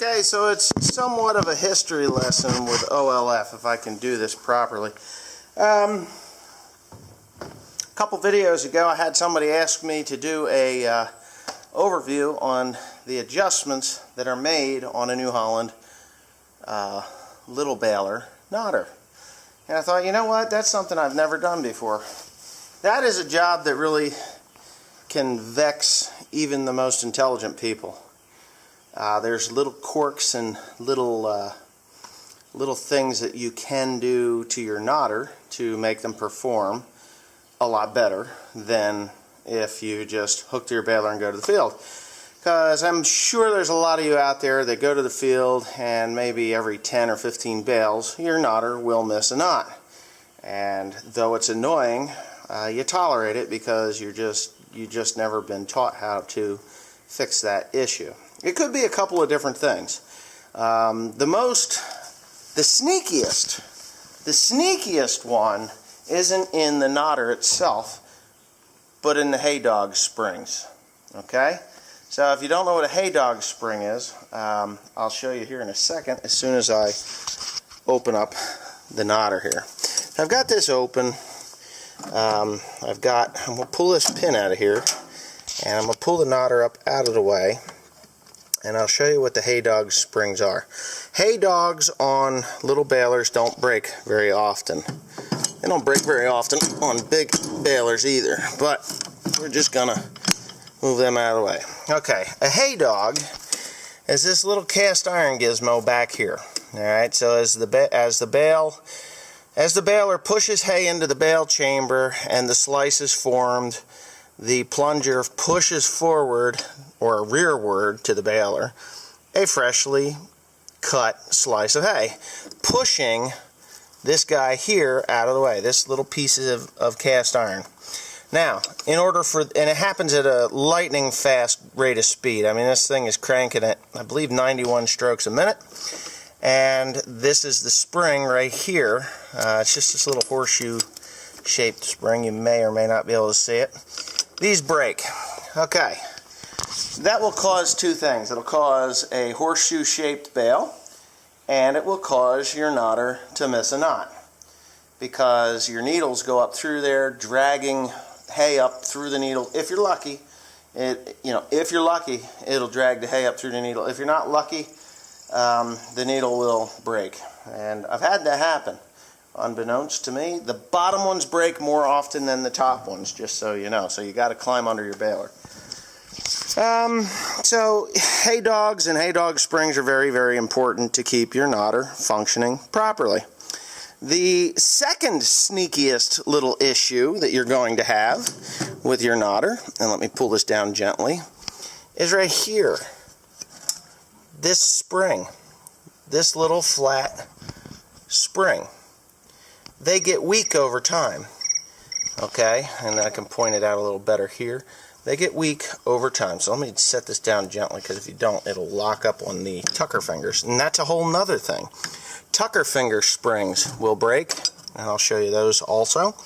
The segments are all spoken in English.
Okay, so it's somewhat of a history lesson with OLF, if I can do this properly. A couple videos ago I had somebody ask me to do a overview on the adjustments that are made on a New Holland little baler knotter. And I thought, you know what, that's something I've never done before. That is a job that really can vex even the most intelligent people. There's little quirks and little things that you can do to your knotter to make them perform a lot better than if you just hook to your baler and go to the field. Because I'm sure there's a lot of you out there that go to the field and maybe every 10 or 15 bales your knotter will miss a knot. And though it's annoying, you tolerate it because you just never been taught how to fix that issue. It could be a couple of different things. The sneakiest one isn't in the knotter itself, but in the hay dog springs. Okay? So if you don't know what a hay dog spring is, I'll show you here in a second as soon as I open up the knotter here. So I've got this open. I'm going to pull this pin out of here, and I'm going to pull the knotter up out of the way. And I'll show you what the hay dog springs are. Hay dogs on little balers don't break very often. They don't break very often on big balers either, but we're just gonna move them out of the way. Okay, a hay dog is this little cast iron gizmo back here. All right, so as the baler pushes hay into the bale chamber and the slice is formed, the plunger pushes forward or rearward to the baler a freshly cut slice of hay, pushing this guy here out of the way, this little piece of cast iron. Now, and it happens at a lightning fast rate of speed. I mean, this thing is cranking at, I believe, 91 strokes a minute. And this is the spring right here. It's just this little horseshoe shaped spring. You may or may not be able to see it. These break. Okay. That will cause two things. It'll cause a horseshoe-shaped bale, and it will cause your knotter to miss a knot, because your needles go up through there, dragging hay up through the needle. If you're lucky, if you're lucky, it'll drag the hay up through the needle. If you're not lucky, the needle will break. And I've had that happen. Unbeknownst to me, the bottom ones break more often than the top ones, just so you know. So you got to climb under your baler. So hay dogs and hay dog springs are very, very important to keep your knotter functioning properly. The second sneakiest little issue that you're going to have with your knotter, and let me pull this down gently, is right here. This spring, this little flat spring. They get weak over time. Okay, and I can point it out a little better here. They get weak over time. So let me set this down gently, because if you don't, it'll lock up on the tucker fingers. And that's a whole nother thing. Tucker finger springs will break, and I'll show you those also,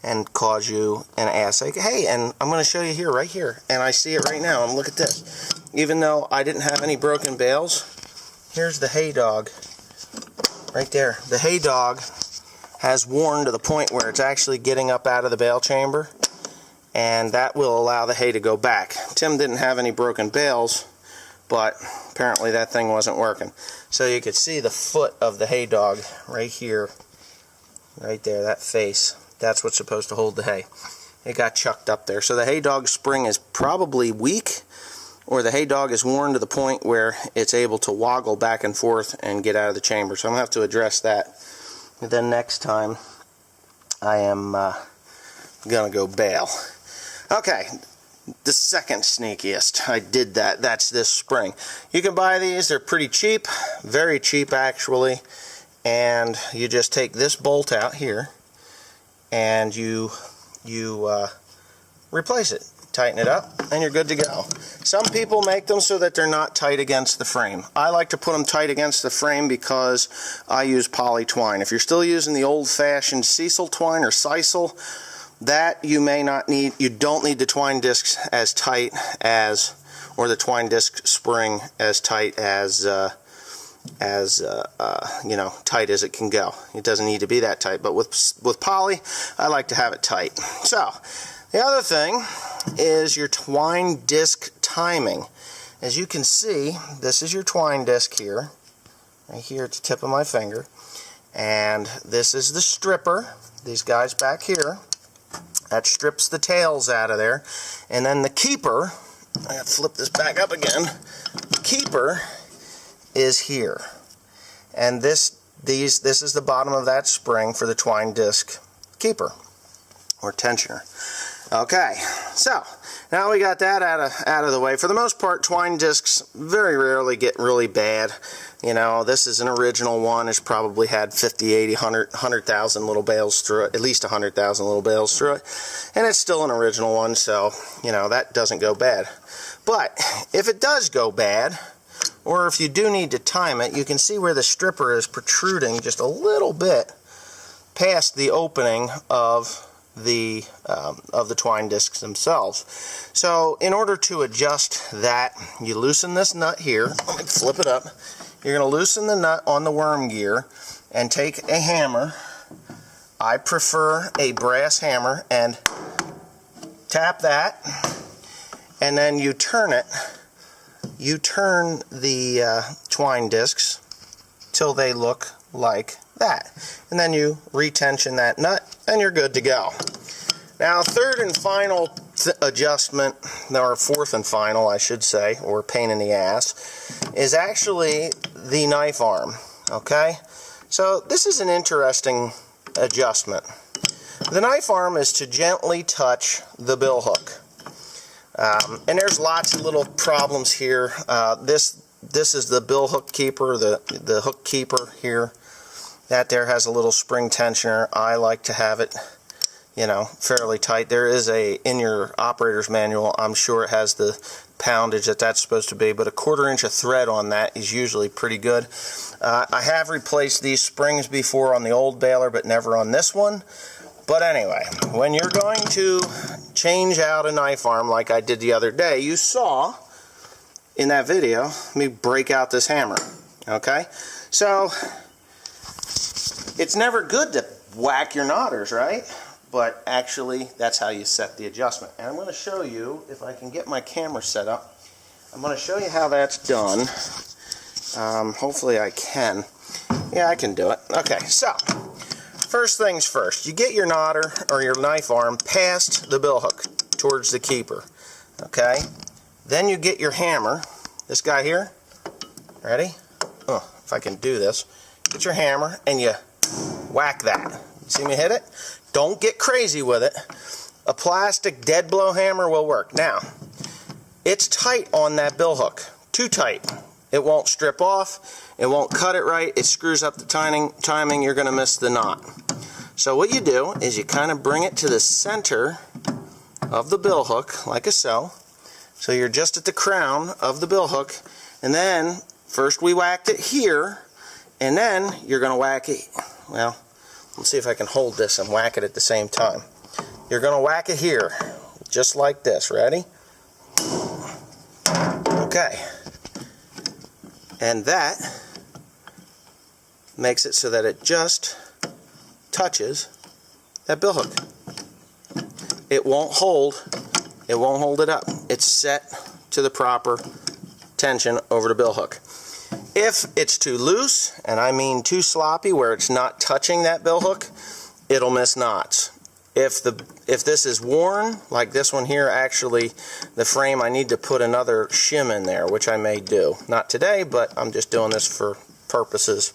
and cause you an ass ache. Hey, and I'm going to show you here, right here, and I see it right now, and look at this. Even though I didn't have any broken bales, here's the hay dog right there. The hay dog has worn to the point where it's actually getting up out of the bale chamber, and that will allow the hay to go back. Tim didn't have any broken bales, but apparently that thing wasn't working. So you could see the foot of the hay dog right here, right there, that face. That's what's supposed to hold the hay. It got chucked up there. So the hay dog spring is probably weak, or the hay dog is worn to the point where it's able to woggle back and forth and get out of the chamber. So I'm going to have to address that. And then next time I am going to go bale. Okay, the second sneakiest. I did that. That's this spring. You can buy these. They're pretty cheap. Very cheap, actually. And you just take this bolt out here, and you replace it. Tighten it up, and you're good to go. Some people make them so that they're not tight against the frame. I like to put them tight against the frame because I use poly twine. If you're still using the old-fashioned Cecil twine or Sisal, that you don't need the twine discs as tight as, or the twine disc spring as tight as you know, tight as it can go. It doesn't need to be that tight, but with poly, I like to have it tight. So the other thing is your twine disc timing. As you can see, this is your twine disc here, right here at the tip of my finger, and this is the stripper, these guys back here, that strips the tails out of there, and then the keeper, I gotta flip this back up again, the keeper is here, and this is the bottom of that spring for the twine disc keeper, or tensioner. Okay, so now we got that out of the way. For the most part, twine discs very rarely get really bad. You know, this is an original one. It's probably had 50, 80, 100,000 little bales through it, at least 100,000 little bales through it. And it's still an original one, so, you know, that doesn't go bad. But if it does go bad, or if you do need to time it, you can see where the stripper is protruding just a little bit past the opening of the twine discs themselves. So in order to adjust that, you loosen this nut here. Let me flip it up. You're going to loosen the nut on the worm gear and take a hammer. I prefer a brass hammer, and tap that, and then you turn it. You turn the twine discs till they look like that, and then you retension that nut and you're good to go. Now, third and final adjustment, or fourth and final I should say, or pain in the ass, is actually the knife arm. Okay, so this is an interesting adjustment. The knife arm is to gently touch the bill hook, and there's lots of little problems here. This is the bill hook keeper, the hook keeper here. That there has a little spring tensioner. I like to have it, you know, fairly tight. There is in your operator's manual, I'm sure it has the poundage that's supposed to be, but a 1/4 inch of thread on that is usually pretty good. I have replaced these springs before on the old baler, but never on this one. But anyway, when you're going to change out a knife arm like I did the other day, you saw in that video me break out this hammer. Okay, so it's never good to whack your knotters, right? But actually, that's how you set the adjustment. And I'm going to show you, if I can get my camera set up, I'm going to show you how that's done. Hopefully I can. Yeah, I can do it. Okay, so first things first. You get your knotter, or your knife arm, past the bill hook, towards the keeper. Okay? Then you get your hammer, this guy here. Ready? Oh, if I can do this. Get your hammer, and you whack that. See me hit it? Don't get crazy with it. A plastic dead blow hammer will work. Now, it's tight on that bill hook. Too tight. It won't strip off. It won't cut it right. It screws up the timing. You're going to miss the knot. So what you do is you kind of bring it to the center of the bill hook, like so. So you're just at the crown of the bill hook. And then, first we whacked it here. And then you're going to whack it, well, let's see if I can hold this and whack it at the same time. You're going to whack it here, just like this. Ready? Okay. And that makes it so that it just touches that bill hook. It won't hold it up. It's set to the proper tension over the bill hook. If it's too loose, and I mean too sloppy where it's not touching that bill hook, it'll miss knots. If this is worn, like this one here, actually the frame, I need to put another shim in there, which I may do. Not today, but I'm just doing this for purposes,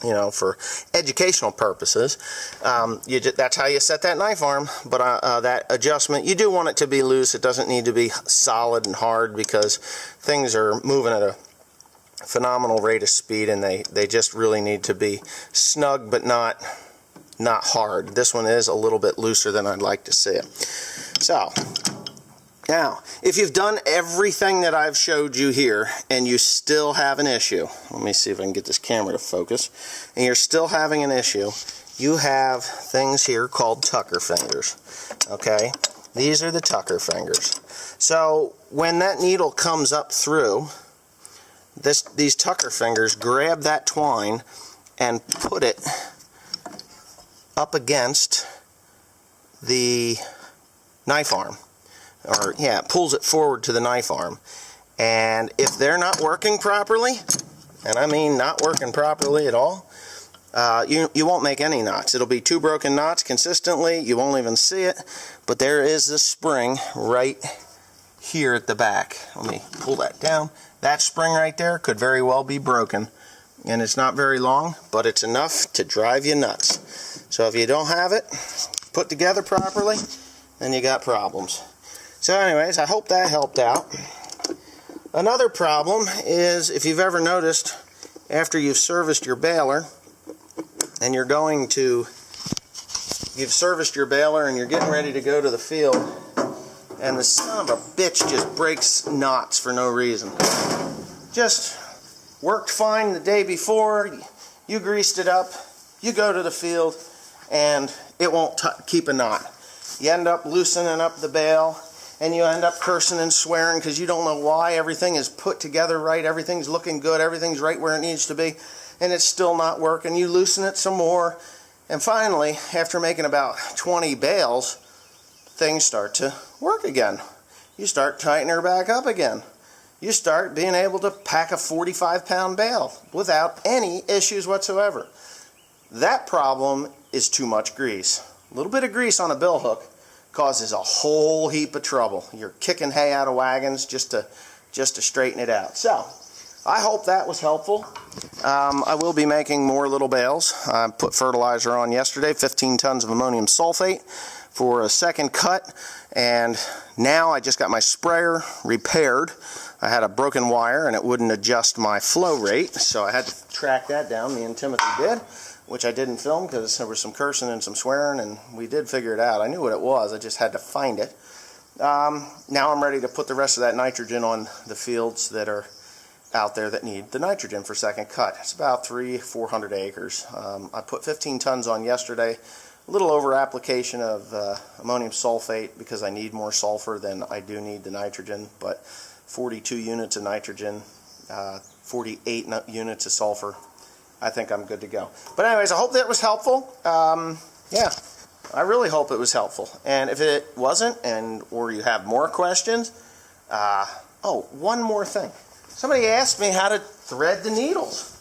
you know, for educational purposes. That's how you set that knife arm, but that adjustment, you do want it to be loose. It doesn't need to be solid and hard, because things are moving at a phenomenal rate of speed, and they just really need to be snug but not hard. This one is a little bit looser than I'd like to see it. So now, if you've done everything that I've showed you here and you still have an issue, let me see if I can get this camera to focus, and you're still having an issue, you have things here called tucker fingers. Okay, these are the tucker fingers. So when that needle comes up through these tucker fingers grab that twine and put it up against the knife arm, or yeah, it pulls it forward to the knife arm. And if they're not working properly, and I mean not working properly at all, you won't make any knots. It'll be 2 broken knots consistently. You won't even see it, but there is this spring right here at the back. Let me pull that down. That spring right there could very well be broken, and it's not very long, but it's enough to drive you nuts. So if you don't have it put together properly, then you got problems. So anyways, I hope that helped out. Another problem is, if you've ever noticed, after you've serviced your baler and you're getting ready to go to the field, and the son of a bitch just breaks knots for no reason. Just worked fine the day before, you greased it up, you go to the field, and it won't keep a knot. You end up loosening up the bale, and you end up cursing and swearing because you don't know why. Everything is put together right, everything's looking good, everything's right where it needs to be, and it's still not working. You loosen it some more, and finally, after making about 20 bales, things start to work again. You start tightening her back up again. You start being able to pack a 45-pound bale without any issues whatsoever. That problem is too much grease. A little bit of grease on a bill hook causes a whole heap of trouble. You're kicking hay out of wagons just to straighten it out. So, I hope that was helpful. I will be making more little bales. I put fertilizer on yesterday, 15 tons of ammonium sulfate for a second cut, and now I just got my sprayer repaired. I had a broken wire and it wouldn't adjust my flow rate, so I had to track that down. Me and Timothy did, which I didn't film because there was some cursing and some swearing, and we did figure it out. I knew what it was, I just had to find it. Now I'm ready to put the rest of that nitrogen on the fields that are out there that need the nitrogen for second cut. It's about 400 acres. I put 15 tons on yesterday. A little over application of ammonium sulfate because I need more sulfur than I do need the nitrogen, but 42 units of nitrogen, 48 units of sulfur. I think I'm good to go. But anyways, I hope that was helpful. Yeah, I really hope it was helpful. And if it wasn't, or you have more questions, oh, one more thing. Somebody asked me how to thread the needles.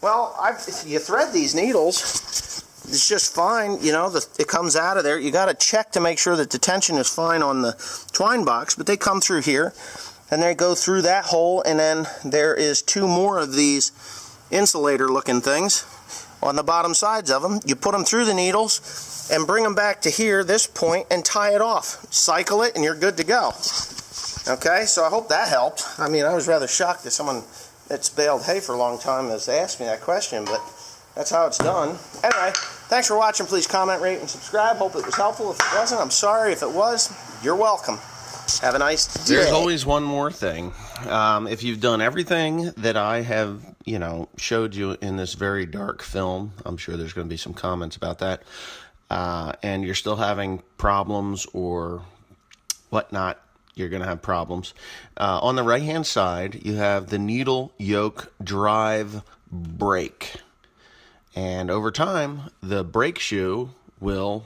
Well, if you thread these needles, it's just fine. You know, it comes out of there. You got to check to make sure that the tension is fine on the twine box, but they come through here, and they go through that hole, and then there is 2 more of these insulator looking things on the bottom sides of them. You put them through the needles and bring them back to here, this point, and tie it off. Cycle it, and you're good to go. Okay, so I hope that helped. I mean, I was rather shocked that someone that's baled hay for a long time has asked me that question, but that's how it's done. Anyway, thanks for watching. Please comment, rate, and subscribe. Hope it was helpful. If it wasn't, I'm sorry. If it was, you're welcome. Have a nice day. There's always one more thing. If you've done everything that I have, showed you in this very dark film, I'm sure there's going to be some comments about that, and you're still having problems or whatnot, you're going to have problems. On the right-hand side, you have the needle yoke drive brake. And over time, the brake shoe will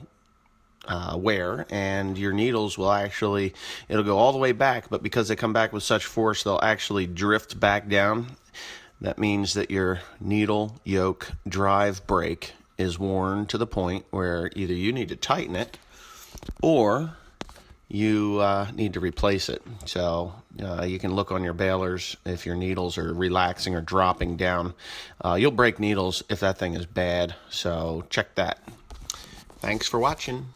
wear, and your needles will it'll go all the way back, but because they come back with such force, they'll actually drift back down. That means that your needle yoke drive brake is worn to the point where either you need to tighten it or you need to replace it. So you can look on your balers if your needles are relaxing or dropping down. You'll break needles if that thing is bad, so check that. Thanks for watching.